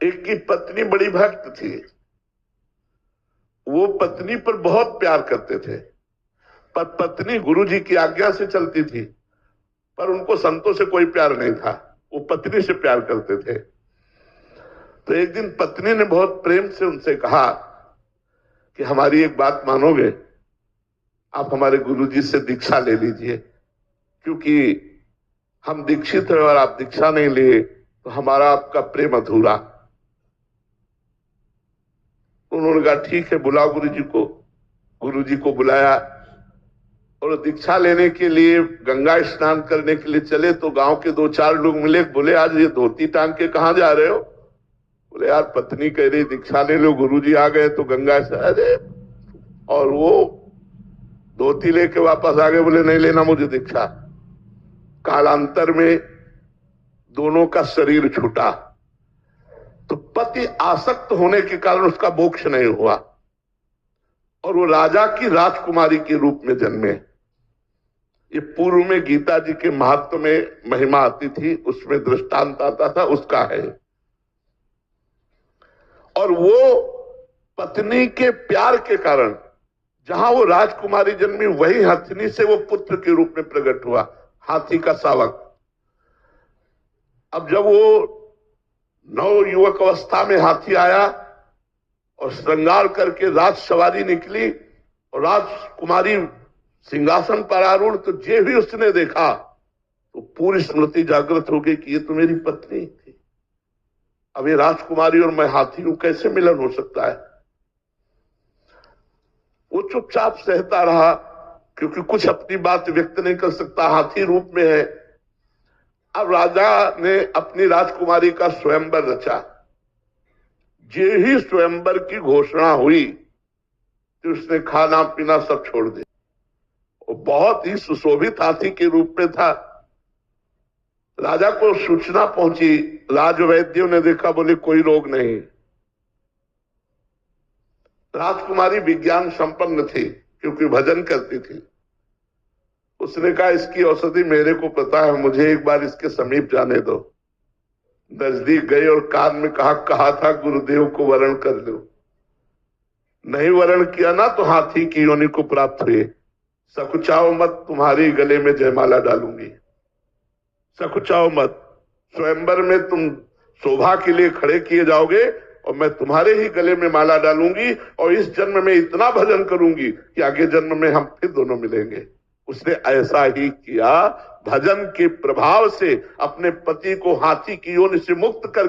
एक की पत्नी बड़ी भक्त थी। वो पत्नी पर बहुत प्यार करते थे, पर पत्नी गुरुजी की आज्ञा से चलती थी, पर उनको संतों से कोई प्यार नहीं था। वो पत्नी से प्यार करते थे। तो एक दिन पत्नी ने बहुत प्रेम से उनसे कहा कि हमारी एक बात मानोगे, आप हमारे गुरुजी से दीक्षा ले लीजिए, क्योंकि हम दीक्षित हैं और आप दीक्षा नहीं लिए तो हमारा आपका प्रेम अधूरा। उन्होंने कहा ठीक है, बुलाओ गुरुजी को। गुरुजी को बुलाया और दीक्षा लेने के लिए गंगा स्नान करने के लिए चले तो गांव के 2-4 लोग मिले। बोले आज ये धोती टांग के कहां जा रहे हो? बोले यार पत्नी कह रही दीक्षा ले लो, गुरुजी आ गए तो गंगा से। अरे, और वो धोती लेके वापस आ गए, बोले नहीं लेना मुझे दीक्षा। कालांतर में दोनों का शरीर छूटा। तो पति आसक्त होने के कारण उसका मोक्ष नहीं हुआ और वो राजा की राजकुमारी के रूप में जन्मे। ये पूर्व में गीता जी के महत्व में महिमा आती थी, उसमें दृष्टांत आता था, उसका है। और वो पत्नी के प्यार के कारण जहां वो राजकुमारी जन्मी, वही हथिनी से वो पुत्र के रूप में प्रकट हुआ, हाथी का शावक। अब जब वो नव युवक अवस्था में हाथी आया और श्रृंगार करके राज सवारी निकली और राजकुमारी सिंहासन पर आरूढ़, तो जे भी उसने देखा तो पूरी स्मृति जागृत हो गई कि ये तो मेरी पत्नी थी। अब ये राजकुमारी और मैं हाथी हूं, कैसे मिलन हो सकता है? वो चुपचाप सहता रहा, क्योंकि कुछ अपनी बात व्यक्त नहीं कर सकता, हाथी रूप में है। अब राजा ने अपनी राजकुमारी का स्वयंवर रचा। जे ही स्वयंवर की घोषणा हुई तो उसने खाना पीना सब छोड़ दिया। वो बहुत ही सुशोभित हाथी के रूप में था। राजा को सूचना पहुंची, राजवैद्यों ने देखा, बोले कोई रोग नहीं। राजकुमारी विज्ञान संपन्न थी क्योंकि भजन करती थी। उसने कहा इसकी औषधि मेरे को पता है, मुझे एक बार इसके समीप जाने दो। नजदीक गए और कान में कहा था गुरुदेव को वरण कर लो। नहीं वरण किया ना तो हाथी की योनि को प्राप्त हुए। सकुचाओ मत, तुम्हारी गले में जयमाला डालूंगी। सकुचाओ मत, स्वयंवर में तुम शोभा के लिए खड़े किए जाओगे और मैं तुम्हारे ही गले में माला डालूंगी और इस जन्म में इतना भजन करूंगी कि आगे जन्म में हम फिर दोनों मिलेंगे। उसने ऐसा ही किया। भजन के प्रभाव से अपने पति को हाथी की योनि से मुक्त कर